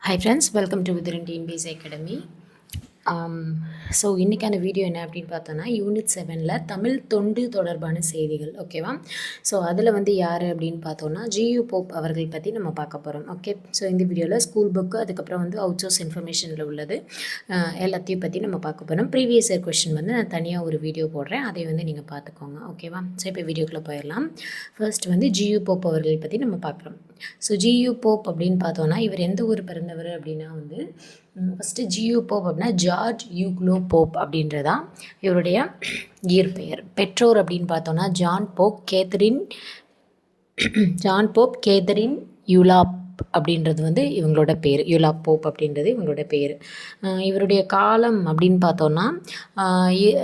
Hi friends, welcome to Within TNPSC Academy. So இன்றைக்கான video என்ன அப்படின்னு பார்த்தோன்னா யூனிட் 7ல் தமிழ் தொண்டு தொடர்பான செய்திகள். ஓகேவா? ஸோ அதில் வந்து யார் அப்படின்னு பார்த்தோன்னா ஜியு போப் அவர்கள் பற்றி நம்ம பார்க்க போகிறோம். ஓகே, ஸோ இந்த வீடியோவில் ஸ்கூல் புக்கு, அதுக்கப்புறம் வந்து அவுட் சோர்ஸ் இன்ஃபர்மேஷனில் உள்ளது எல்லாத்தையும் பற்றி நம்ம பார்க்க போகிறோம். ப்ரீவியஸ் இயர் கொஸ்டின் வந்து நான் தனியாக ஒரு வீடியோ போடுறேன், அதை வந்து நீங்கள் பார்த்துக்கோங்க. ஓகேவா? ஸோ இப்போ வீடியோக்குள்ளே போயிடலாம். ஃபர்ஸ்ட் வந்து ஜியு போப் அவர்கள் பற்றி நம்ம பார்க்குறோம். ஸோ ஜியு போப் அப்படின்னு பார்த்தோன்னா இவர் எந்த ஊர் பிறந்தவர் அப்படின்னா வந்து ஃபஸ்ட்டு ஜியு போப் அப்படின்னா ஜார்ஜ் யூக்லோ போப் அப்படின்றதான் இவருடைய இயற்பெயர். பெற்றோர் அப்படின்னு பார்த்தோன்னா ஜான் போப் கேதரின் யூலாப் அப்படின்றது வந்து இவங்களோட பேர். யூலாப் போப் அப்படின்றது இவங்களோட பேர். இவருடைய காலம் அப்படின்னு பார்த்தோன்னா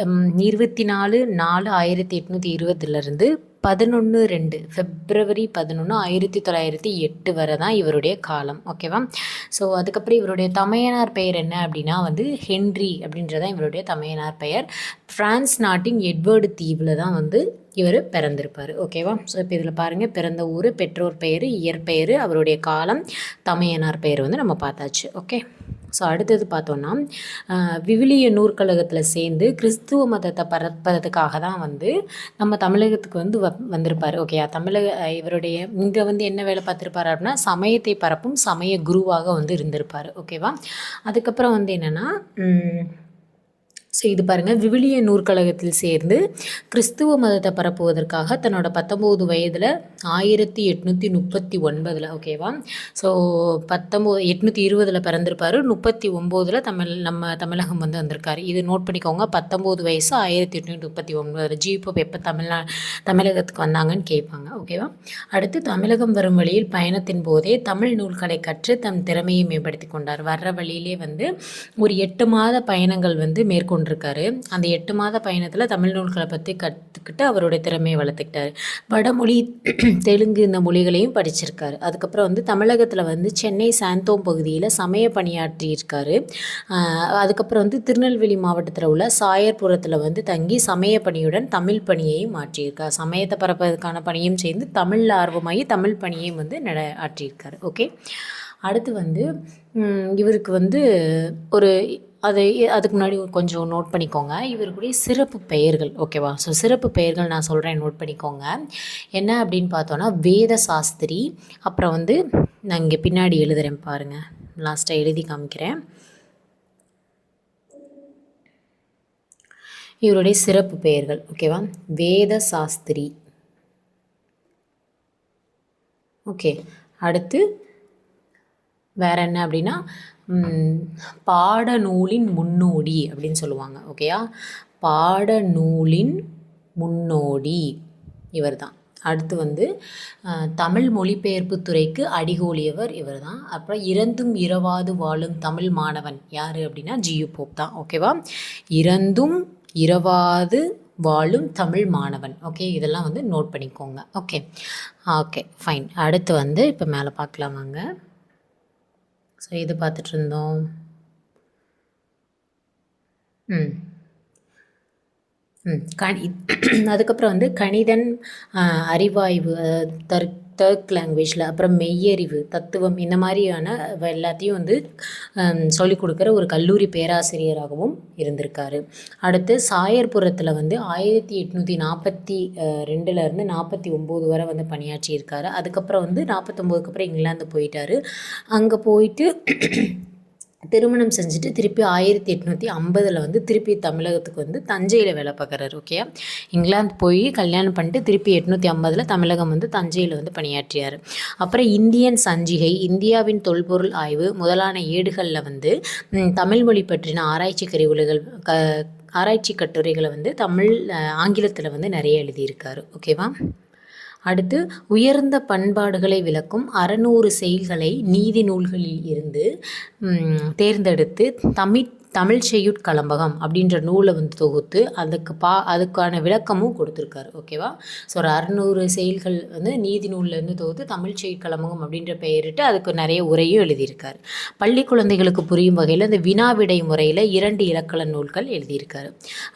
24/4/1820 11/2 February 11 1908 வரை தான் இவருடைய காலம். ஓகேவா? ஸோ அதுக்கப்புறம் இவருடைய தமையனார் பெயர் என்ன அப்படின்னா வந்து ஹென்றி அப்படின்றதான் இவருடைய தமையனார் பெயர். பிரான்ஸ் நாட்டின் எட்வர்டு தீவில் தான் வந்து இவர் பிறந்திருப்பார். ஓகேவா? ஸோ இப்போ இதில் பாருங்கள், பிறந்த ஊர், பெற்றோர் பெயர், இயற்பெயர், அவருடைய காலம், தமையனார் பெயர் வந்து நம்ம பார்த்தாச்சு. ஓகே, ஸோ அடுத்தது பார்த்தோன்னா விவிலிய நூற்கழகத்தில் சேர்ந்து கிறிஸ்துவ மதத்தை பரப்புறதுக்காக தான் வந்து நம்ம தமிழகத்துக்கு வந்து வந்திருப்பார். ஓகே, இவருடைய இங்கே வந்து என்ன வேலை பார்த்துருப்பார் அப்படின்னா சமயத்தை பரப்பும் சமய குருவாக வந்து இருந்திருப்பார். ஓகேவா? அதுக்கப்புறம் வந்து என்னென்னா ஸோ இது பாருங்கள், விவிலிய நூற்கழகத்தில் சேர்ந்து கிறிஸ்துவ மதத்தை பரப்புவதற்காக தன்னோட 19 வயதில் 1839 ஓகேவா? ஸோ 820 பிறந்திருப்பார். 39 நம்ம தமிழகம் வந்து வந்திருக்காரு. இது நோட் பண்ணிக்கோங்க. 19 வயசு 1839 ஜிபோப் எப்போ தமிழகத்துக்கு வந்தாங்கன்னு கேட்பாங்க. ஓகேவா? அடுத்து தமிழகம் வரும் வழியில் பயணத்தின் போதே தமிழ் நூல்களை கற்று தம் திறமையை மேம்படுத்தி கொண்டார். வர்ற வழியிலே வந்து ஒரு 8 மாத பயணங்கள் வந்து மேற்கொண்டிருக்காரு. அந்த 8 மாத பயணத்தில் தமிழ் நூல்களை பற்றி கற்றுக்கிட்டு அவருடைய திறமையை வளர்த்துக்கிட்டாரு. வடமொழி, தெலுங்கு இந்த மொழிகளையும் படிச்சிருக்காரு. அதுக்கப்புறம் வந்து தமிழகத்தில் வந்து சென்னை சாந்தோம் பகுதியில் சமய பணியாற்றியிருக்காரு. அதுக்கப்புறம் வந்து திருநெல்வேலி மாவட்டத்தில் உள்ள சாயர்புரத்தில் வந்து தங்கி சமய பணியுடன் தமிழ் பணியையும் ஆற்றியிருக்கார். சமயத்தை பரப்பதற்கான பணியும் சேர்ந்து தமிழில் ஆர்வமாகி தமிழ் பணியையும் வந்து ஆற்றியிருக்காரு. ஓகே, அடுத்து வந்து இவருக்கு வந்து அதுக்கு முன்னாடி கொஞ்சம் நோட் பண்ணிக்கோங்க, இவருக்குடைய சிறப்பு பெயர்கள். ஓகேவா? ஸோ சிறப்பு பெயர்கள் நான் சொல்கிறேன், நோட் பண்ணிக்கோங்க. என்ன அப்படின்னு பார்த்தோன்னா வேத சாஸ்திரி. அப்புறம் வந்து நான் இங்கே பின்னாடி எழுதுகிறேன் பாருங்கள், லாஸ்ட்டாக எழுதி காமிக்கிறேன். இவருடைய சிறப்பு பெயர்கள். ஓகேவா? வேத சாஸ்திரி. ஓகே, அடுத்து வேற என்ன அப்படின்னா பாடநூலின் முன்னோடி அப்படின்னு சொல்லுவாங்க. ஓகேயா? பாடநூலின் முன்னோடி இவர் தான். அடுத்து வந்து தமிழ் மொழிபெயர்ப்பு துறைக்கு அடிகோலியவர் இவர் தான். அப்புறம் இறந்தும் இரவாது வாழும் தமிழ் மாணவன் யார் அப்படின்னா ஜியு போப் தான். ஓகேவா? இறந்தும் இரவாது வாழும் தமிழ் மாணவன். ஓகே, இதெல்லாம் வந்து நோட் பண்ணிக்கோங்க. Okay okay fine. அடுத்து வந்து இப்போ மேலே பார்க்கலாம் வாங்க. ஸோ இது பார்த்துட்டு இருந்தோம். அதுக்கப்புறம் வந்து கணிதன், அறிவாய்வு, தர்க் லாங்குவேஜில், அப்புறம் மெய்யறிவு, தத்துவம், இந்த மாதிரியான எல்லாத்தையும் வந்து சொல்லிக் கொடுக்குற ஒரு கல்லூரி பேராசிரியராகவும் இருந்திருக்காரு. அடுத்து சாயர்புரத்தில் வந்து 1842 49 வரை வந்து பணியாற்றியிருக்காரு. அதுக்கப்புறம் வந்து 49க்கு அப்புறம் இங்கிலாந்து போயிட்டார். அங்கே போயிட்டு திருமணம் செஞ்சுட்டு திருப்பி 1850 வந்து திருப்பி தமிழகத்துக்கு வந்து தஞ்சையில் வேலை பார்க்குறாரு. ஓகே, இங்கிலாந்து போய் கல்யாணம் பண்ணிட்டு திருப்பி 850 தமிழகம் வந்து தஞ்சையில் வந்து பணியாற்றியார். அப்புறம் இந்தியன் சஞ்சிகை, இந்தியாவின் தொல்பொருள் ஆய்வு முதலான ஏடுகளில் வந்து தமிழ் மொழி பற்றின ஆராய்ச்சி கட்டுரைகளை வந்து ஆங்கிலத்தில் வந்து நிறைய எழுதியிருக்காரு. ஓகேவா? அடுத்து உயர்ந்த பண்பாடுகளை விளக்கும் 600 செய்களை நீதி நூல்களில் இருந்து தேர்ந்தெடுத்து தமிழ் செய்யுட்கலம்பகம் அப்படின்ற நூலை வந்து தொகுத்து அதுக்கான விளக்கமும் கொடுத்துருக்காரு. ஓகேவா? ஸோ ஒரு 600 செயல்கள் வந்து நீதி நூல்லேருந்து தொகுத்து தமிழ் செய்யுட்கலம்பகம் அப்படின்ற பெயரிட்டு அதுக்கு நிறைய உரையும் எழுதியிருக்காரு. பள்ளி குழந்தைகளுக்கு புரியும் வகையில் இந்த வினாவிடை முறையில் 2 இலக்கண நூல்கள் எழுதியிருக்காரு.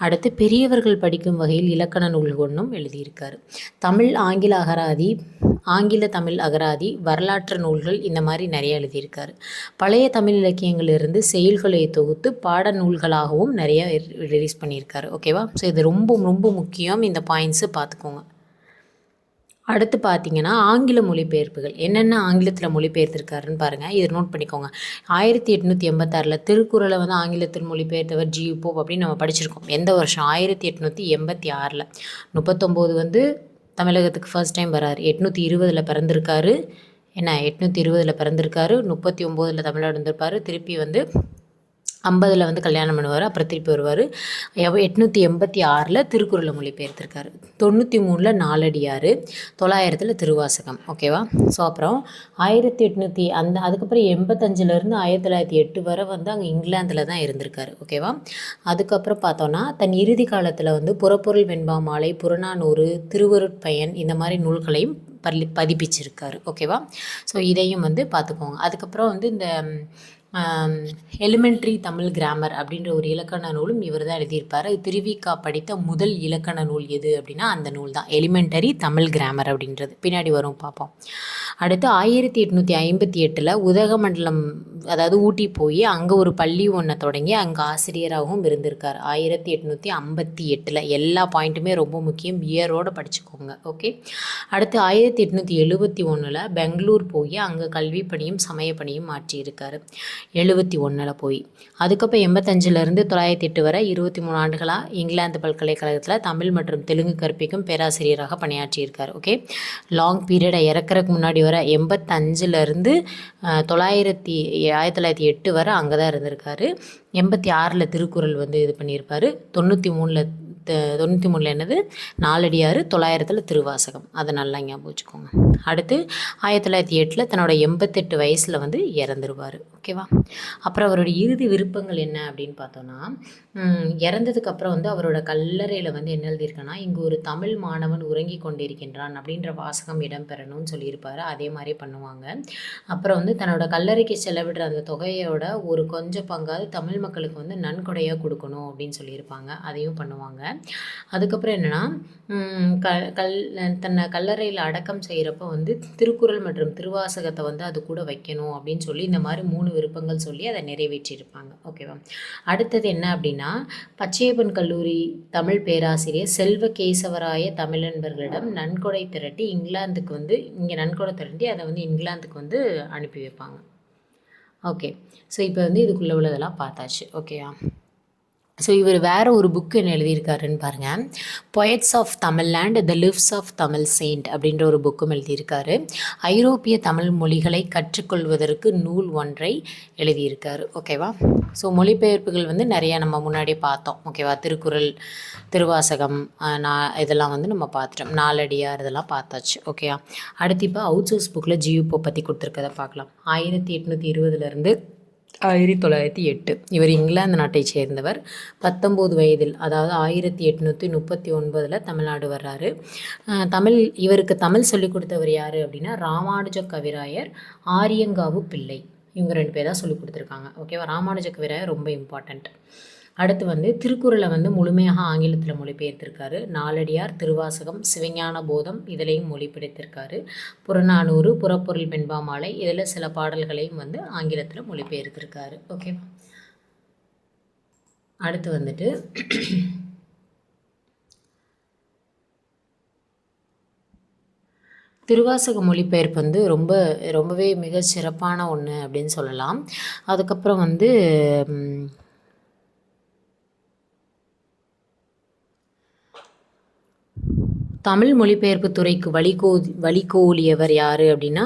அடுத்து பெரியவர்கள் படிக்கும் வகையில் இலக்கண நூல் ஒன்றும் எழுதியிருக்காரு. தமிழ் ஆங்கில தமிழ் அகராதி, வரலாற்று நூல்கள் இந்த மாதிரி நிறைய எழுதியிருக்காரு. பழைய தமிழ் இலக்கியங்களிலிருந்து செயல்களை தொகுத்து பாட நூல்களாகவும் நிறைய ரிலீஸ் பண்ணியிருக்காரு. ஓகேவா? ஸோ இது ரொம்ப ரொம்ப முக்கியம். இந்த பாயிண்ட்ஸு பார்த்துக்கோங்க. அடுத்து பார்த்தீங்கன்னா ஆங்கில மொழிபெயர்ப்புகள் என்னென்ன ஆங்கிலத்தில் மொழிபெயர்த்திருக்காருன்னு பாருங்கள். இதை நோட் பண்ணிக்கோங்க. 1886 திருக்குறளை வந்து ஆங்கிலத்தில் மொழிபெயர்த்தவர் ஜி போப் அப்படின்னு நம்ம படிச்சிருக்கோம். எந்த வருஷம்? 1886. 39 வந்து தமிழகத்துக்கு ஃபர்ஸ்ட் டைம் வராரு. 820 பிறந்திருக்காரு. 820 பிறந்திருக்காரு. 39 தமிழ்நாடு வந்திருப்பார். திருப்பி வந்து 50 வந்து கல்யாணம் பண்ணுவார். அப்புறம் திருப்பி வருவார். 886 திருக்குறளை மொழிபெயர்த்திருக்காரு. 93 நாலடியார், 900 திருவாசகம். ஓகேவா? ஸோ அப்புறம் 1800 அதுக்கப்புறம் 85 1908 வரை வந்து அங்கே இங்கிலாந்தில் தான் இருந்திருக்காரு. ஓகேவா? அதுக்கப்புறம் பார்த்தோன்னா தன் இறுதி காலத்தில் வந்து புறப்பொருள் வெண்பா மாலை, புறநானூறு, திருவருட்பயன் இந்த மாதிரி நூல்களையும் பதிப்பிச்சிருக்காரு. ஓகேவா? ஸோ இதையும் வந்து பார்த்துக்கோங்க. அதுக்கப்புறம் வந்து இந்த எலிமெண்ட்ரி தமிழ் கிராமர் அப்படின்ற ஒரு இலக்கண நூலும் இவர் தான் எழுதியிருப்பார். திருவிக்கா படித்த முதல் இலக்கண நூல் எது அப்படின்னா அந்த நூல் தான் எலிமெண்டரி தமிழ் கிராமர் அப்படின்றது. பின்னாடி வரும் பார்ப்போம். அடுத்து 1858 உதகமண்டலம் அதாவது ஊட்டி போய் அங்கே ஒரு பள்ளி ஒன்றை தொடங்கி அங்கே ஆசிரியராகவும் இருந்திருக்கார். 1858 எல்லா பாயிண்ட்டுமே ரொம்ப முக்கியம். இயரோடு படிச்சுக்கோங்க. ஓகே. அடுத்து 1871 பெங்களூர் போய் அங்கே கல்வி பணியும் சமய பணியும் மாற்றியிருக்காரு. 71 போய் அதுக்கப்புறம் 85 908 வரை 23 ஆண்டுகளாக இங்கிலாந்து பல்கலைக்கழகத்தில் தமிழ் மற்றும் தெலுங்கு கற்பிக்கும் பேராசிரியராக பணியாற்றியிருக்கார். ஓகே. லாங் பீரியடை இறக்குறதுக்கு முன்னாடி வர 85 1908 வரை அங்கே தான் இருந்திருக்காரு. 86 திருக்குறள் வந்து இது பண்ணியிருப்பார். 93 என்னது நாலடியார், 900 திருவாசகம். அதை நல்லா ஞாபகம் வச்சுக்கோங்க. அடுத்து 1908 தன்னோட 88 வயசில் வந்து இறந்துருவார். ஓகேவா? அப்புறம் அவரோட இறுதி விருப்பங்கள் என்ன அப்படின்னு பார்த்தோன்னா இறந்ததுக்கப்புறம் வந்து அவரோட கல்லறையில் வந்து என்ன எழுதியிருக்கேன்னா இங்கு ஒரு தமிழ் மாணவன் உறங்கி கொண்டிருக்கின்றான் அப்படின்ற வாசகம் இடம்பெறணும்னு சொல்லியிருப்பார். அதே மாதிரி பண்ணுவாங்க. அப்புறம் வந்து தன்னோட கல்லறைக்கு செலவிடுற அந்த தொகையோட ஒரு கொஞ்சம் பங்காவது தமிழ் மக்களுக்கு வந்து நன்கொடையாக கொடுக்கணும் அப்படின்னு சொல்லியிருப்பாங்க. அதையும் பண்ணுவாங்க. அதுக்கப்புறம் என்னென்னா தன்னை கல்லறையில் அடக்கம் செய்கிறப்ப வந்து திருக்குறள் மற்றும் திருவாசகத்தை வந்து அது கூட வைக்கணும் அப்படின்னு சொல்லி இந்த மாதிரி 3 விருப்பங்கள் சொல்லி அதை நிறைவேற்றியிருப்பாங்க. ஓகேவா? அடுத்தது என்ன அப்படின்னா பச்சையப்பன் கல்லூரி தமிழ் பேராசிரியர் செல்வ கேசவராய தமிழன்பர்களிடம் நன்கொடை திரட்டி இங்கிலாந்துக்கு வந்து இங்கே நன்கொடை திரட்டி அதை வந்து இங்கிலாந்துக்கு வந்து அனுப்பி வைப்பாங்க. ஓகே. ஸோ இப்போ வந்து இதுக்குள்ளே உள்ளதெல்லாம் பார்த்தாச்சு. ஓகேயா? ஸோ இவர் வேறு ஒரு புக்கு என்ன எழுதியிருக்காருன்னு பாருங்கள். Poets of Tamil land the lives of Tamil saint அப்படின்ற ஒரு புக்கும் எழுதியிருக்காரு. ஐரோப்பிய தமிழ் மொழிகளை கற்றுக்கொள்வதற்கு நூல் ஒன்றை எழுதியிருக்காரு. ஓகேவா? ஸோ மொழிபெயர்ப்புகள் வந்து நிறையா நம்ம முன்னாடியே பார்த்தோம். ஓகேவா? திருக்குறள், திருவாசகம், இதெல்லாம் வந்து நம்ம பார்த்துட்டோம். நாலடியார் இதெல்லாம் பார்த்தாச்சு. ஓகேவா? அடுத்து இப்போ அவுட்சோர்ஸ் புக்கில் ஜியூப்போ பற்றி கொடுத்துருக்கதை பார்க்கலாம். 1820 1908 இவர் இங்கிலாந்து நாட்டை சேர்ந்தவர். 19 வயதில் அதாவது 1839 தமிழ்நாடு வர்றாரு. இவருக்கு தமிழ் சொல்லிக் கொடுத்தவர் யார் அப்படின்னா ராமானுஜ கவிராயர், ஆரியங்காவு பிள்ளை. இவங்க 2 பேர் தான் சொல்லிக் கொடுத்துருக்காங்க. ஓகேவா? ராமானுஜ கவிராயர் ரொம்ப இம்பார்ட்டண்ட். அடுத்து வந்து திருக்குறளை வந்து முழுமையாக ஆங்கிலத்தில் மொழிபெயர்த்திருக்காரு. நாலடியார், திருவாசகம், சிவஞான போதம் இதிலையும் மொழிபெயர்த்திருக்காரு. புறநானூறு, புறப்பொருள் வெண்பா மாலை இதில் சில பாடல்களையும் வந்து ஆங்கிலத்தில் மொழிபெயர்த்திருக்காரு. ஓகேவா? அடுத்து வந்துட்டு திருவாசக மொழிபெயர்ப்பு வந்து ரொம்பவே மிக சிறப்பான ஒன்று அப்படின்னு சொல்லலாம். அதுக்கப்புறம் வந்து தமிழ் மொழிபெயர்ப்பு துறைக்கு வழிகோலியவர் யார் அப்படின்னா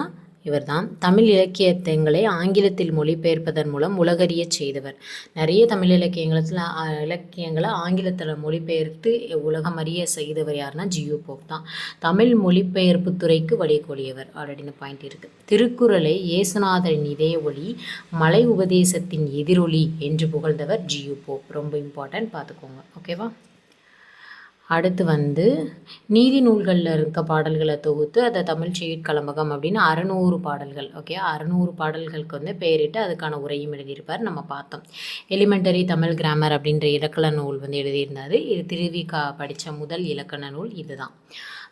இவர்தான். தமிழ் இலக்கியங்களை ஆங்கிலத்தில் மொழிபெயர்ப்பதன் மூலம் உலகறியச் செய்தவர். நிறைய தமிழ் இலக்கியங்களை ஆங்கிலத்தில் மொழிபெயர்த்து உலகம் அறிய செய்தவர் யாருன்னா ஜியு போப் தான். தமிழ் மொழிபெயர்ப்பு துறைக்கு வழிகோலியவர். ஆல்ரெடி பாயிண்ட் இருக்குது. திருக்குறளை இயேசுநாதரின் இதய ஒளி, மலை உபதேசத்தின் எதிரொலி என்று புகழ்ந்தவர் ஜியு போப். ரொம்ப இம்பார்ட்டன்ட், பார்த்துக்கோங்க. ஓகேவா? அடுத்து நீதி நூல்களில் இருக்க பாடல்களை தொகுத்து அதை தமிழ் செய்யுட்கலம்பகம் அப்படின்னு 600 பாடல்கள். ஓகே, 600 பாடல்களுக்கு பெயரிட்டு அதுக்கான உரையும் எழுதியிருப்பார். நம்ம பார்த்தோம். எலிமெண்டரி தமிழ் கிராமர் அப்படின்ற இலக்கண நூல் எழுதியிருந்தார். இது திருவிக்கா படித்த முதல் இலக்கண நூல் இதுதான்.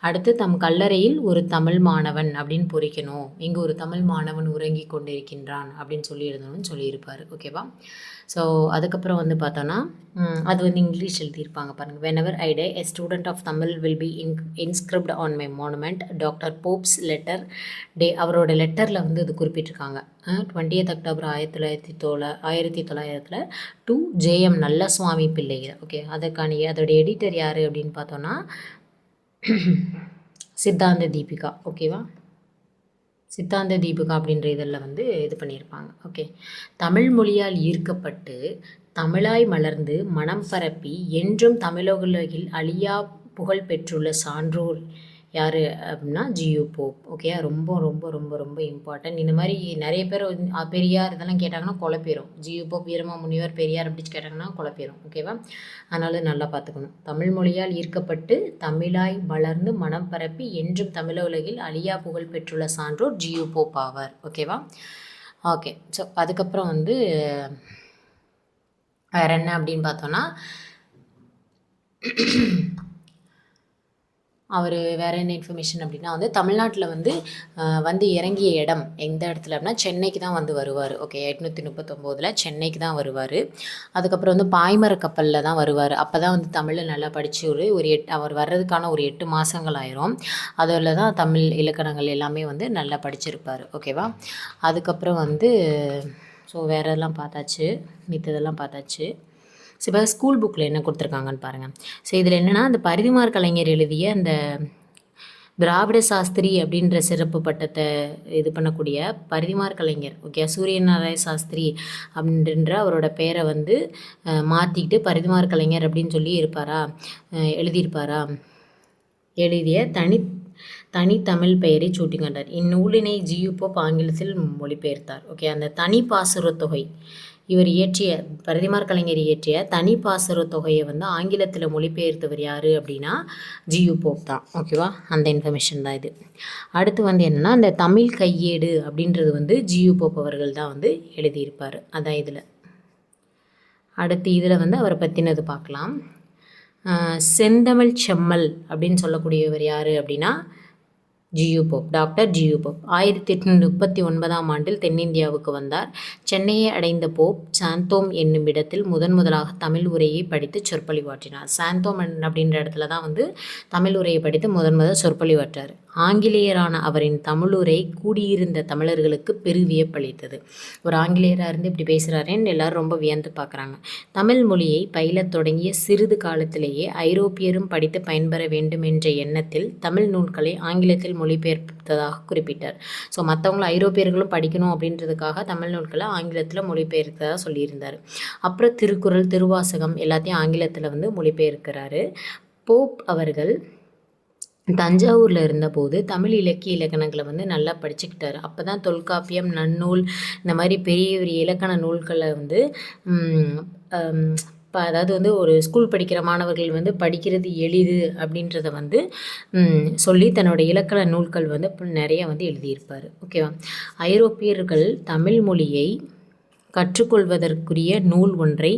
அடுத்து தம் கல்லறையில் ஒரு தமிழ் மாணவன் அப்படின்னு பொறிக்கணும், இங்கே ஒரு தமிழ் மாணவன் உறங்கி கொண்டிருக்கின்றான் அப்படின்னு சொல்லி எழுதணும்னு சொல்லியிருப்பார். ஓகேவா? ஸோ அதுக்கப்புறம் பார்த்தோன்னா அது இங்கிலீஷ் எழுதியிருப்பாங்க பாருங்கள். whenever I die a student of Tamil will be inscribed on my monument. Doctor Pope's letter day. அவரோட லெட்டரில் இது குறிப்பிட்டிருக்காங்க. 20th October 1900 டு JM நல்லசுவாமி பிள்ளைகள். ஓகே, அதோட எடிட்டர் யார் அப்படின்னு பார்த்தோன்னா சித்தாந்த தீபிகா. ஓகேவா? சித்தாந்த தீபிகா அப்படின்ற இதில் இது பண்ணியிருப்பாங்க. ஓகே, தமிழ் மொழியால் ஈர்க்கப்பட்டு தமிழாய் மலர்ந்து மனம் பரப்பி என்றும் தமிழுலகில் அழியா புகழ் பெற்றுள்ள சான்றோர் யார் அப்படின்னா ஜியு போப். ஓகே, ரொம்ப ரொம்ப ரொம்ப ரொம்ப இம்பார்ட்டன்ட். இந்த மாதிரி நிறைய பேர் பெரியார் இதெல்லாம் கேட்டாங்கன்னா குழப்பிடும். ஜியு போப், வீரமா முனிவர், பெரியார் அப்படின்னு கேட்டாங்கன்னா குழப்பிடும். ஓகேவா? அதனால நல்லா பார்த்துக்கணும். தமிழ் மொழியால் ஈர்க்கப்பட்டு தமிழாய் மலர்ந்து மனம் பரப்பி என்றும் தமிழுலகில் அழியா புகழ் பெற்றுள்ள சான்றோர் ஜியு போப் ஆவார். ஓகேவா? ஓகே, ஸோ அதுக்கப்புறம் வேறு என்ன அப்படின்னு பார்த்தோன்னா அவர் வேறு என்ன இன்ஃபர்மேஷன் அப்படின்னா தமிழ்நாட்டில் இறங்கிய இடம் எந்த இடத்துல அப்படின்னா சென்னைக்கு தான் வருவார். ஓகே, 839 சென்னைக்கு தான் வருவார். அதுக்கப்புறம் பாய்மர கப்பலில் தான் வருவார். அப்போ தான் தமிழில் நல்லா படித்து ஒரு அவர் வர்றதுக்கான ஒரு 8 மாதங்கள் ஆயிரும். அதில் தான் தமிழ் இலக்கணங்கள் எல்லாமே நல்லா படிச்சிருப்பார். ஓகேவா? அதுக்கப்புறம் ஸோ வேறு எல்லாம் பார்த்தாச்சு, மித்ததெல்லாம் பார்த்தாச்சு. ஸோ இப்போ ஸ்கூல் புக்கில் என்ன கொடுத்துருக்காங்கன்னு பாருங்கள். ஸோ இதில் என்னென்னா அந்த பரிதிமார் கலைஞர் எழுதிய அந்த திராவிட சாஸ்திரி அப்படின்ற சிறப்பு பட்டத்தை இது பண்ணக்கூடிய பரிதிமார் கலைஞர். ஓகே, சூரியநாராயண சாஸ்திரி அப்படின்ற அவரோட பேரை மாற்றிக்கிட்டு பரிதிமார் கலைஞர் அப்படின்னு சொல்லி எழுதிய தனித்தமிழ் பெயரை சூட்டி கண்டார். இந்நூலினை ஜியு போப் ஆங்கிலத்தில் மொழிபெயர்த்தார். ஓகே, அந்த தனி பாசுரத் தொகை இவர் இயற்றிய பரிதிமார் கலைஞர் இயற்றிய தனி பாசுரத் தொகையை ஆங்கிலத்தில் மொழிபெயர்த்தவர் யார் அப்படின்னா ஜியு போப் தான். ஓகேவா? அந்த இன்ஃபர்மேஷன் தான் இது. அடுத்து என்னென்னா அந்த தமிழ் கையேடு அப்படின்றது ஜியு போப் அவர்கள் தான் எழுதியிருப்பார். அதான் இதில். அடுத்து இதில் அவரை பற்றினது பார்க்கலாம். செந்தமிழ் செம்மல் அப்படின்னு சொல்லக்கூடியவர் யார் அப்படின்னா G U Pope, doctor G U Pope. 1839 தென்னிந்தியாவுக்கு வந்தார். சென்னையை அடைந்த போப் சாந்தோம் என்னும் இடத்தில் முதலாக தமிழ் உரையை படித்து சொற்பொழிவாற்றினார். சாந்தோம் அப்படின்ற இடத்துல தான் தமிழ் உரையை படித்து முதல் சொற்பொழிவாற்றார். ஆங்கிலேயரான அவரின் தமிழுரை கூடியிருந்த தமிழர்களுக்கு பெருவியப்பளித்தது. ஒரு ஆங்கிலேயராக இருந்து இப்படி பேசுகிறாரேன்னு எல்லாரும் ரொம்ப வியந்து பார்க்குறாங்க. தமிழ் மொழியை பயிலத் தொடங்கிய சிறிது காலத்திலேயே ஐரோப்பியரும் படித்து பயன்பெற வேண்டும் என்ற எண்ணத்தில் தமிழ் நூல்களை ஆங்கிலத்தில் மொழிபெயர்த்ததாக குறிப்பிட்டார். ஸோ மற்றவங்களும் ஐரோப்பியர்களும் படிக்கணும் அப்படின்றதுக்காக தமிழ் நூல்களை ஆங்கிலத்தில் மொழிபெயர்த்ததாக சொல்லியிருந்தார். அப்புறம் திருக்குறள், திருவாசகம் எல்லாத்தையும் ஆங்கிலத்தில் மொழிபெயர்க்கிறாரு. போப் அவர்கள் தஞ்சாவூரில் இருந்தபோது தமிழ் இலக்கிய இலக்கணங்களை நல்லா படிச்சுக்கிட்டார். அப்போ தான் தொல்காப்பியம், நன்னூல் இந்த மாதிரி பெரிய பெரிய இலக்கண நூல்களை அதாவது ஒரு ஸ்கூல் படிக்கிற மாணவர்கள் படிக்கிறது எளிது அப்படின்றத சொல்லி தன்னோட இலக்கண நூல்கள் நிறைய எழுதியிருப்பார். ஓகேவா? ஐரோப்பியர்கள் தமிழ் மொழியை கற்றுக்கொள்வதற்குரிய நூல் ஒன்றை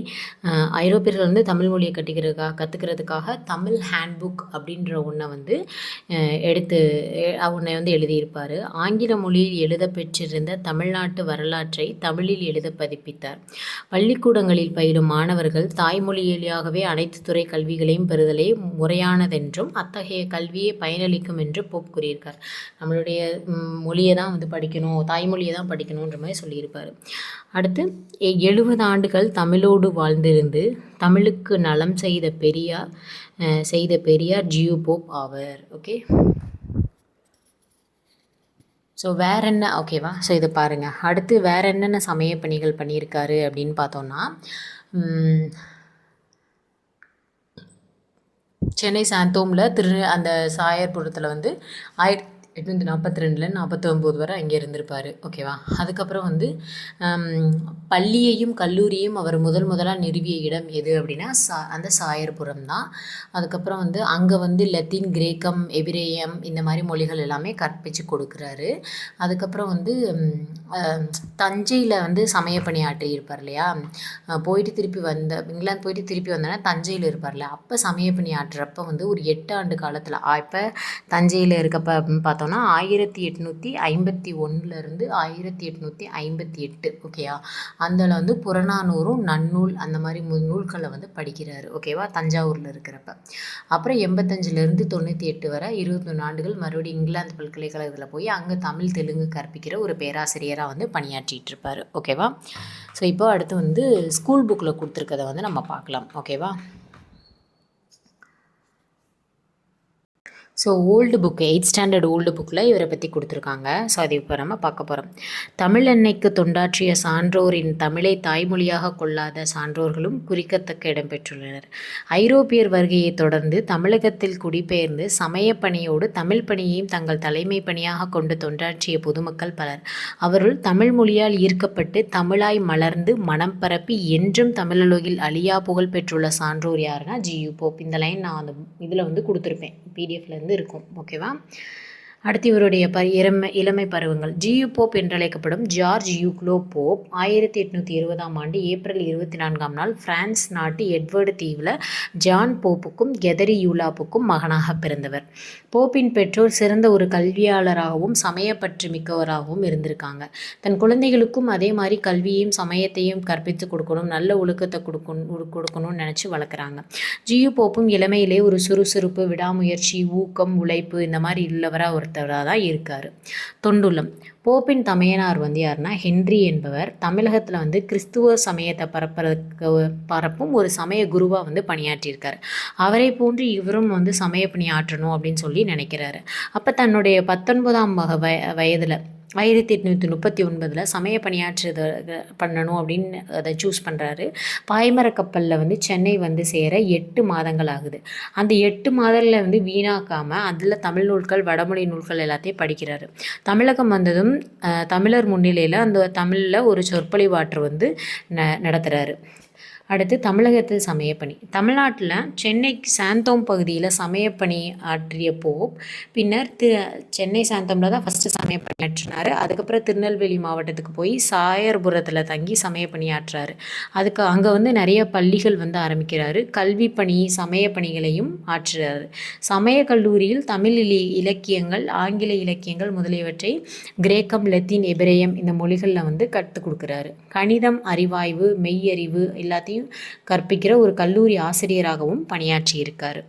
ஐரோப்பியர்கள் தமிழ் மொழியை கற்றுக்கிறதுக்காக தமிழ் ஹேண்ட்புக் அப்படின்ற ஒன்றை எழுதியிருப்பார். ஆங்கில மொழியில் எழுத பெற்றிருந்த தமிழ்நாட்டு வரலாற்றை தமிழில் எழுத பதிப்பித்தார். பள்ளிக்கூடங்களில் பயிலும் மாணவர்கள் தாய்மொழியாகவே அனைத்து துறை கல்விகளையும் பெறுதலே முறையானதென்றும் அத்தகைய கல்வியை பயனளிக்கும் என்று போப் கூறியிருக்கார். நம்மளுடைய மொழியை தான் படிக்கணும், தாய்மொழியை தான் படிக்கணுன்ற மாதிரி சொல்லியிருப்பார். அடுத்து 70 ஆண்டுகள் தமிழோடு வாழ்ந்திருந்து தமிழுக்கு நலம் செய்த பெரியார் ஜியு போப் ஆவர். ஓகே, ஸோ வேற என்ன ஓகேவா? ஸோ இது பாருங்கள். அடுத்து வேற என்னென்ன சமய பணிகள் பண்ணியிருக்காரு அப்படின்னு பார்த்தோம்னா, சென்னை சாந்தோமில் அந்த சாயர்புரத்தில் வந்து 1842 49 வரை அங்கே இருந்திருப்பார். ஓகேவா? அதுக்கப்புறம் வந்து பள்ளியையும் கல்லூரியும் அவர் முதலாக நிறுவிய இடம் எது அப்படின்னா அந்த சாயர்புரம் தான். அதுக்கப்புறம் வந்து அங்கே வந்து லத்தீன், கிரேக்கம், எபிரேயம் இந்த மாதிரி மொழிகள் எல்லாமே கற்பித்து கொடுக்குறாரு. அதுக்கப்புறம் வந்து தஞ்சையில் வந்து சமய பணி ஆற்றியிருப்பார் இல்லையா? போயிட்டு திருப்பி இங்கிலாந்து போயிட்டு திருப்பி வந்தோன்னா தஞ்சையில் இருப்பார்ல, அப்போ சமய பணி ஆற்றுறப்ப வந்து ஒரு 8 ஆண்டு காலத்தில் இப்போ தஞ்சையில் இருக்கப்போ அப்படின்னு பார்த்தோம்னா 1851 1858 ஓகேயா? அதில் வந்து புறநானூறும் நன்னூல் அந்த மாதிரி நூல்களை வந்து படிக்கிறாரு. ஓகேவா? தஞ்சாவூரில் இருக்கிறப்ப. அப்புறம் 85 98 வரை 21 ஆண்டுகள் மறுபடியும் இங்கிலாந்து பல்கலைக்கழகத்தில் போய் அங்கே தமிழ் தெலுங்கு கற்பிக்கிற ஒரு பேராசிரியராக வந்து பணியாற்றிட்டு இருப்பார். ஓகேவா? ஸோ இப்போ அடுத்து வந்து ஸ்கூல் புக்கில் கொடுத்துருக்கதை வந்து நம்ம பார்க்கலாம். ஓகேவா? So old book 8th standard old புக்கில் இவரை பற்றி கொடுத்துருக்காங்க. ஸோ அதை இப்போ நம்ம பார்க்க போகிறோம். தமிழ் அன்னைக்கு தொண்டாற்றிய சான்றோரின் தமிழை தாய்மொழியாக கொள்ளாத சான்றோர்களும் குறிக்கத்தக்க இடம்பெற்றுள்ளனர். ஐரோப்பியர் வருகையை தொடர்ந்து தமிழகத்தில் குடிபெயர்ந்து சமய பணியோடு தமிழ் பணியையும் தங்கள் தலைமை பணியாக கொண்டு தொண்டாற்றிய பொதுமக்கள் பலர். அவருள் தமிழ் மொழியால் ஈர்க்கப்பட்டு தமிழாய் மலர்ந்து மனம் பரப்பி என்றும் தமிழுலகில் அழியா புகழ் பெற்றுள்ள சான்றோர் யாருன்னா ஜியு போப். இந்த லைன் நான் அந்த இதில் வந்து கொடுத்துருப்பேன், பிடிஎஃப்லேருந்து இருக்கும். ஓகேவா? அடுத்து இவருடைய இளமை பருவங்கள். ஜியு போப் என்றழைக்கப்படும் George Uglow Pope 1820 April 24 France நாட்டு எட்வர்டு தீவில் ஜான் போப்புக்கும் கெதரி யூலாப்புக்கும் மகனாக பிறந்தவர். போப்பின் பெற்றோர் சிறந்த ஒரு கல்வியாளராகவும் சமயப்பற்று மிக்கவராகவும் இருந்திருக்காங்க. தன் குழந்தைகளுக்கும் அதே மாதிரி கல்வியையும் சமயத்தையும் கற்பித்து கொடுக்கணும், நல்ல ஒழுக்கத்தை கொடுக்கணும்னு நினச்சி வளர்க்குறாங்க. ஜியு போப்பும் இளமையிலே ஒரு சுறுசுறுப்பு, விடாமுயற்சி, ஊக்கம், உழைப்பு இந்த மாதிரி உள்ளவராக ஒருத்தவராக தான் இருக்கார். தொண்டுள்ளம். போப்பின் தமையனார் வந்து யாருன்னா ஹென்றி என்பவர் தமிழகத்தில் வந்து கிறிஸ்துவ சமயத்தை பரப்பும் ஒரு சமய குருவாக வந்து பணியாற்றியிருக்கார். அவரை போன்று இவரும் வந்து சமய பணி ஆற்றணும் அப்படின்னு சொல்லி நினைக்கிறாரு. அப்போ தன்னுடைய 19ஆம் வயதில் 1839 சமய பணியாற்று பண்ணணும் அப்படின்னு அதை சூஸ் பண்ணுறாரு. பாய்மர கப்பலில் வந்து சென்னை வந்து சேர 8 மாதங்கள் ஆகுது. அந்த 8 மாதங்களில் வந்து வீணாக்காமல் அதில் தமிழ் நூல்கள், வடமொழி நூல்கள் எல்லாத்தையும் படிக்கிறாரு. தமிழகம் வந்ததும் தமிழர் முன்னிலையில் அந்த தமிழில் ஒரு சொற்பொழிவாற்று வந்து நடத்துகிறாரு. அடுத்து தமிழகத்தில் சமயப்பணி. தமிழ்நாட்டில் சென்னை சாந்தோம் பகுதியில் சமயப்பணி ஆற்றிய போப் பின்னர் சென்னை சாந்தோமில் தான் ஃபஸ்ட்டு சமயப்பணி ஆற்றினார். அதுக்கப்புறம் திருநெல்வேலி மாவட்டத்துக்கு போய் சாயர்புரத்தில் தங்கி சமயப்பணி ஆற்றுறாரு. அங்கே வந்து நிறைய பள்ளிகள் வந்து ஆரம்பிக்கிறாரு. கல்வி பணி, சமய பணிகளையும் ஆற்றுறாரு. சமய கல்லூரியில் தமிழ் இலக்கியங்கள், ஆங்கில இலக்கியங்கள் முதலியவற்றை கிரேக்கம், லத்தீன், எபிரேயம் இந்த மொழிகளில் வந்து கற்றுக் கொடுக்குறாரு. கணிதம், அறிவாய்வு, மெய்யறிவு எல்லாத்தையும் கற்பிக்கிற ஒரு கல்லூரி ஆசிரியராகவும் பணியாற்றியிருக்காரு.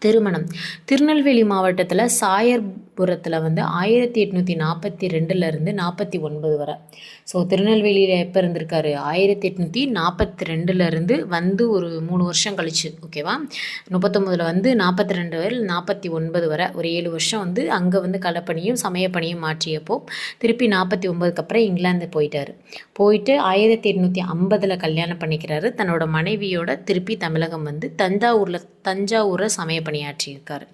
திருமணம். திருநெல்வேலி மாவட்டத்தில் சாயர்புரத்தில் வந்து 1842 49 வரை. ஸோ திருநெல்வேலியில் எப்போ இருந்திருக்காரு? 1842 வந்து ஒரு 3 வருஷம் கழிச்சு. ஓகேவா? 39 வந்து 42 வரை 49 வரை ஒரு 7 வருஷம் வந்து அங்கே வந்து கலப்பணியும் சமயப்பணியும் மாற்றியப்போ திருப்பி 49க்கு அப்புறம் இங்கிலாந்து போயிட்டு 1850 கல்யாணம் பண்ணிக்கிறாரு. தன்னோட மனைவியோட திருப்பி தமிழகம் வந்து தஞ்சாவூரை சமய பணியாற்றியிருக்காரு.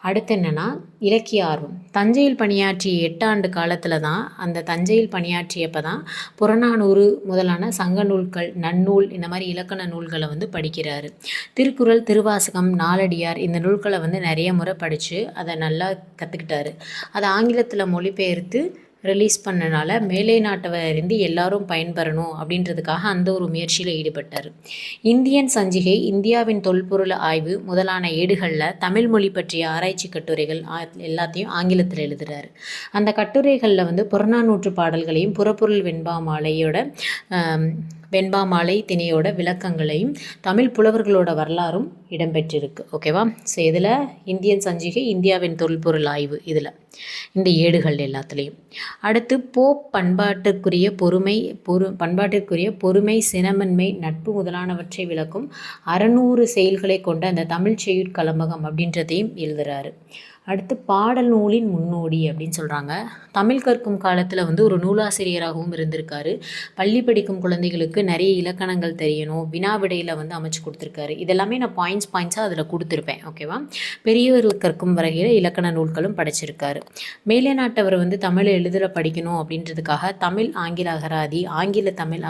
அடுத்து என்னென்னா இலக்கிய ஆர்வம். தஞ்சையில் பணியாற்றிய 8 ஆண்டு காலத்தில் தான் அந்த தஞ்சையில் பணியாற்றியப்போ தான் புறநானூறு முதலான சங்க நூல்கள், நன்னூல் இந்த மாதிரி இலக்கண நூல்களை வந்து படிக்கிறாரு. திருக்குறள், திருவாசகம், நாலடியார் இந்த நூல்களை வந்து நிறைய முறை படித்து அதை நல்லா கற்றுக்கிட்டாரு. அதை ஆங்கிலத்தில் மொழிபெயர்த்து ரிலீஸ் பண்ணனால மேலை நாட்டவரிருந்து எல்லாரும் பயன்பெறணும் அப்படின்றதுக்காக அந்த ஒரு முயற்சியில் ஈடுபட்டார். இந்தியன் சஞ்சிகை, இந்தியாவின் தொல்பொருள் ஆய்வு முதலான ஏடுகளில் தமிழ் மொழி பற்றிய ஆராய்ச்சி கட்டுரைகள் எல்லாத்தையும் ஆங்கிலத்தில் எழுதுகிறார். அந்த கட்டுரைகளில் வந்து புறநானூற்று பாடல்களையும் புறப்பொருள் வெண்பாமாலை திணையோட விளக்கங்களையும் தமிழ் புலவர்களோட வரலாறும் இடம்பெற்றிருக்கு. ஓகேவா? ஸோ இதில் இந்தியன் சஞ்சிகை, இந்தியாவின் தொல்பொருள் ஆய்வு இதில் இந்த ஏடுகள் எல்லாத்துலேயும். அடுத்து போப் பண்பாட்டிற்குரிய பொறுமை, சினமன்மை, நட்பு முதலானவற்றை விளக்கும் 600 செயல்களை கொண்ட அந்த தமிழ் செய்யுட்கலம்பகம் அப்படின்றதையும் எழுதுகிறாரு. அடுத்து பாடல் நூலின் முன்னோடி அப்படின்னு சொல்கிறாங்க. தமிழ் கற்கும் காலத்தில் வந்து ஒரு நூலாசிரியராகவும் இருந்திருக்காரு. பள்ளி படிக்கும் குழந்தைகளுக்கு நிறைய இலக்கணங்கள் தெரியணும், வினா விடையில் வந்து அமைச்சு கொடுத்துருக்காரு. இதெல்லாமே நான் பாயிண்ட்ஸாக அதில் கொடுத்துருப்பேன். ஓகேவா. பெரியவர்கள் கற்கும் வகையில் இலக்கண நூல்களும் படைச்சிருக்காரு. மேலை நாட்டவர் வந்து தமிழ் எழுதுகிற படிக்கணும் அப்படின்றதுக்காக தமிழ் ஆங்கில அகராதி, ஆங்கில தமிழ்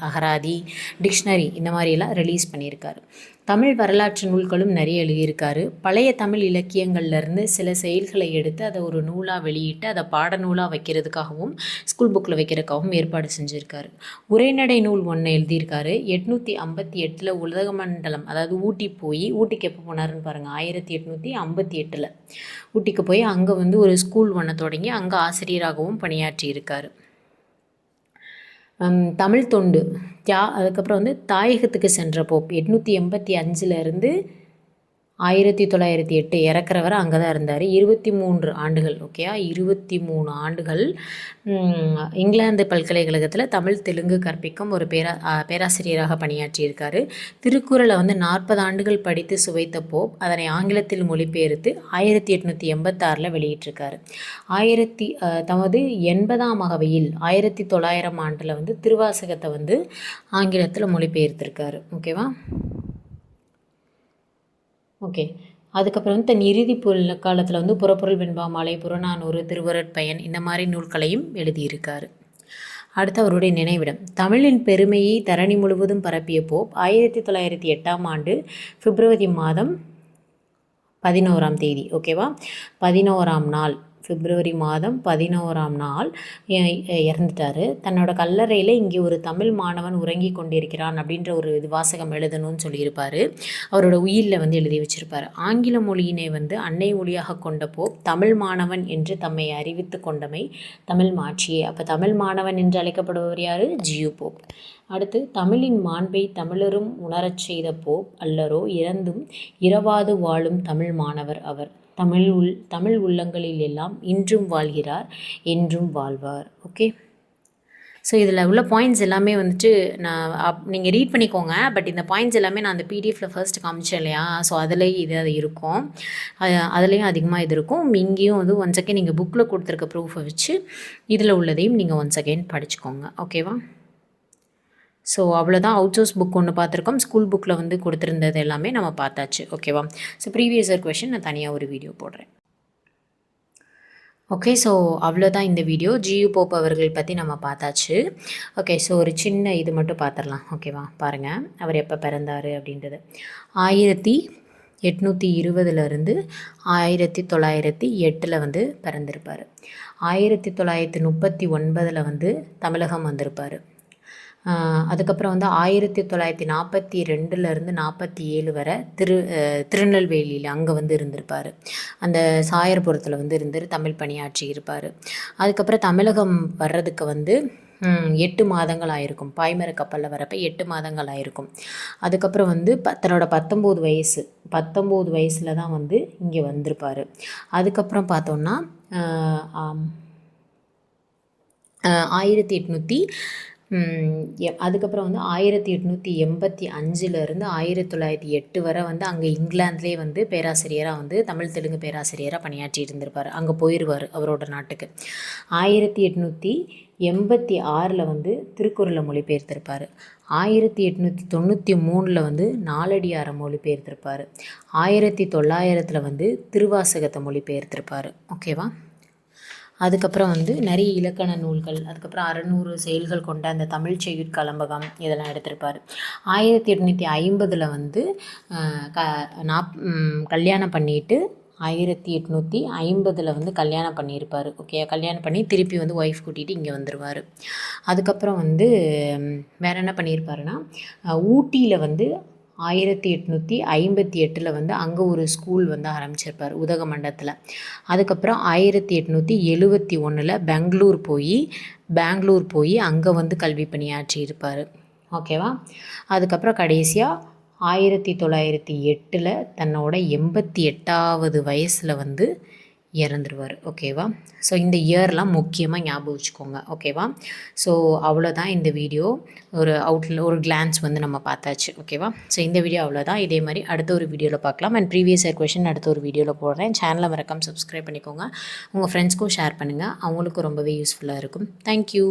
அகராதி, டிக்ஷனரி இந்த மாதிரியெல்லாம் ரிலீஸ் பண்ணியிருக்காரு. தமிழ் வரலாற்று நூல்களும் நிறைய எழுதியிருக்காரு. பழைய தமிழ் இலக்கியங்கள்லேருந்து சில செயல்களை எடுத்து அதை ஒரு நூலாக வெளியிட்டு அதை பாடநூலாக வைக்கிறதுக்காகவும் ஸ்கூல் புக்கில் வைக்கிறதுக்காகவும் ஏற்பாடு செஞ்சுருக்காரு. உரைநடை நூல் ஒன்று எழுதியிருக்காரு. 858 உதகமண்டலம், அதாவது ஊட்டிக்கு எப்போ போனாருன்னு பாருங்கள், 1858 ஊட்டிக்கு போய் அங்கே வந்து ஒரு ஸ்கூல் ஒன்று தொடங்கி அங்கே ஆசிரியராகவும் பணியாற்றியிருக்காரு. தமிழ் தொண்டு அதுக்கப்புறம் வந்து தாயகத்துக்கு சென்ற போப் 885 1908 இறக்குறவர் அங்கே தான் இருந்தார். 23 ஆண்டுகள். ஓகேயா, 23 ஆண்டுகள் இங்கிலாந்து பல்கலைக்கழகத்தில் தமிழ் தெலுங்கு கற்பிக்கும் ஒரு பேராசிரியராக பணியாற்றியிருக்காரு. திருக்குறளை வந்து 40 ஆண்டுகள் படித்து சுவைத்த போப் அதனை ஆங்கிலத்தில் மொழிபெயர்த்து 1886 வெளியிட்டிருக்காரு. தமது 80ஆம் அகவையில் 1900 ஆண்டில் வந்து திருவாசகத்தை வந்து ஆங்கிலத்தில் மொழிபெயர்த்திருக்காரு. ஓகேவா. ஓகே. அதுக்கப்புறம் வந்து தன் இறுதி காலத்தில் வந்து புறப்பொருள் வெண்பா மாலை, புறநானூறு, திருவருட்பயன் இந்த மாதிரி நூல்களையும் எழுதியிருக்காரு. அடுத்து அவருடைய நினைவிடம். தமிழின் பெருமையை தரணி முழுவதும் பரப்பிய போப் 1908 பிப்ரவரி மாதம் 11 ஓகேவா, 11 பிப்ரவரி மாதம் 11 இறந்துட்டார். தன்னோட கல்லறையில் இங்கே ஒரு தமிழ் மாணவன் உறங்கி கொண்டிருக்கிறான் அப்படின்ற ஒரு வாசகம் எழுதணும்னு சொல்லியிருப்பார். அவரோட உயிரில் வந்து எழுதி வச்சிருப்பார். ஆங்கில மொழியினை வந்து அன்னை மொழியாக கொண்ட போப் தமிழ் மாணவன் என்று தம்மை அறிவித்து கொண்டமை தமிழ் மாட்சியே. அப்போ தமிழ் மாணவன் என்று அழைக்கப்படுபவர் யார்? G U Pope. அடுத்து தமிழின் மாண்பை தமிழரும் உணரச் செய்த போப் அல்லரோ இறந்தும் இரவாது வாழும் தமிழ் மாணவர் அவர். தமிழ் உள்ளங்களில் எல்லாம் இன்றும் வாழ்கிறார், என்றும் வாழ்வார். ஓகே. ஸோ இதில் உள்ள பாயிண்ட்ஸ் எல்லாமே வந்துட்டு நீங்கள் ரீட் பண்ணிக்கோங்க. பட் இந்த பாயிண்ட்ஸ் எல்லாமே நான் அந்த பிடிஎஃப்பில் ஃபர்ஸ்ட் காமிச்சேன் இல்லையா, ஸோ அதுலேயும் அது இருக்கும், அதுலேயும் அதிகமாக இது இருக்கும். இங்கேயும் வந்து ஒன்ஸ் அகெயின் நீங்கள் புக்கில் கொடுத்துருக்க ப்ரூஃபை வச்சு இதில் உள்ளதையும் நீங்கள் ஒன்ஸ் அகெயின் படிச்சுக்கோங்க. ஓகேவா. ஸோ அவ்வளோதான். அவுட்சோர்ஸ் புக் ஒன்று பார்த்துருக்கோம். ஸ்கூல் புக்கில் வந்து கொடுத்துருந்தது எல்லாமே நம்ம பார்த்தாச்சு. ஓகேவா. ஸோ ப்ரீவியஸ் இயர் கொஷின் நான் தனியாக ஒரு வீடியோ போடுறேன். ஓகே. ஸோ அவ்வளோதான் இந்த வீடியோ. ஜியு போப் அவர்கள் பற்றி நம்ம பார்த்தாச்சு. ஓகே. ஸோ ஒரு சின்ன இது மட்டும் பார்த்துடலாம். ஓகேவா. பாருங்கள் அவர் எப்போ பிறந்தார் அப்படின்றது. 1820 1908 வந்து பிறந்திருப்பார். 1939 வந்து தமிழகம் வந்திருப்பார். அதுக்கப்புறம் வந்து 1942 47 வரை திருநெல்வேலியில் அங்கே வந்து இருந்திருப்பார். அந்த சாயர்புரத்தில் வந்து தமிழ் பணியாற்றி இருப்பார். அதுக்கப்புறம் தமிழகம் வர்றதுக்கு வந்து 8 மாதங்கள் ஆயிருக்கும். பாய்மர கப்பலில் வரப்போ 8 மாதங்கள் ஆயிருக்கும். அதுக்கப்புறம் வந்து தன்னோட 19 வயசில் தான் வந்து இங்கே வந்திருப்பார். அதுக்கப்புறம் பார்த்தோன்னா 1885 1908 வரை வந்து அங்கே இங்கிலாந்துலேயே வந்து பேராசிரியராக வந்து தமிழ் தெலுங்கு பேராசிரியராக பணியாற்றி இருந்திருப்பார். அங்கே போயிடுவார் அவரோட நாட்டுக்கு. 1886 வந்து திருக்குறளை மொழிபெயர்த்திருப்பார். 1893 வந்து நாலடியாரை மொழிபெயர்த்திருப்பார். 1900 வந்து திருவாசகத்தை மொழிபெயர்த்திருப்பார். ஓகேவா. அதுக்கப்புறம் வந்து நிறைய இலக்கண நூல்கள், அதுக்கப்புறம் 600 செயல்கள் கொண்ட அந்த தமிழ் செய்யுட்கலம்பகம் இதெல்லாம் எடுத்திருப்பார். 1850 வந்து கல்யாணம் பண்ணிட்டு 1850 வந்து கல்யாணம் பண்ணியிருப்பார். ஓகே. கல்யாணம் பண்ணி திருப்பி வந்து ஒய்ஃப் கூட்டிகிட்டு இங்கே வந்துடுவார். அதுக்கப்புறம் வந்து வேறு என்ன பண்ணியிருப்பாருன்னா, ஊட்டியில் வந்து 1858 வந்து அங்கே ஒரு ஸ்கூல் வந்து ஆரம்பிச்சிருப்பார் உதகமண்டலத்தில். அதுக்கப்புறம் 1871 பெங்களூர் போய் அங்கே வந்து கல்வி பணியாற்றி இருப்பார். ஓகேவா. அதுக்கப்புறம் கடைசியாக 1908 தன்னோட 88வது வயசில் வந்து இறந்துருவார். ஓகேவா? ஸோ இந்த இயர்லாம் முக்கியமாக ஞாபகம் வச்சுக்கோங்க. ஓகேவா? ஸோ அவ்வளோதான் இந்த வீடியோ. ஒரு கிளான்ஸ் வந்து நம்ம பார்த்தாச்சு. ஓகேவா? ஸோ இந்த வீடியோ அவ்வளோதான். இதே மாதிரி அடுத்த ஒரு வீடியோவில் பார்க்கலாம். அண்ட் ப்ரீவியஸ் இயர் கொஷின் அடுத்த ஒரு வீடியோவில் போடுறேன். சேனலை மறக்காம சப்ஸ்கிரைப் பண்ணிக்கோங்க. உங்கள் ஃப்ரெண்ட்ஸ்க்கும் ஷேர் பண்ணுங்கள். அவங்களுக்கும் ரொம்பவே யூஸ்ஃபுல்லாக இருக்கும். தேங்க்யூ.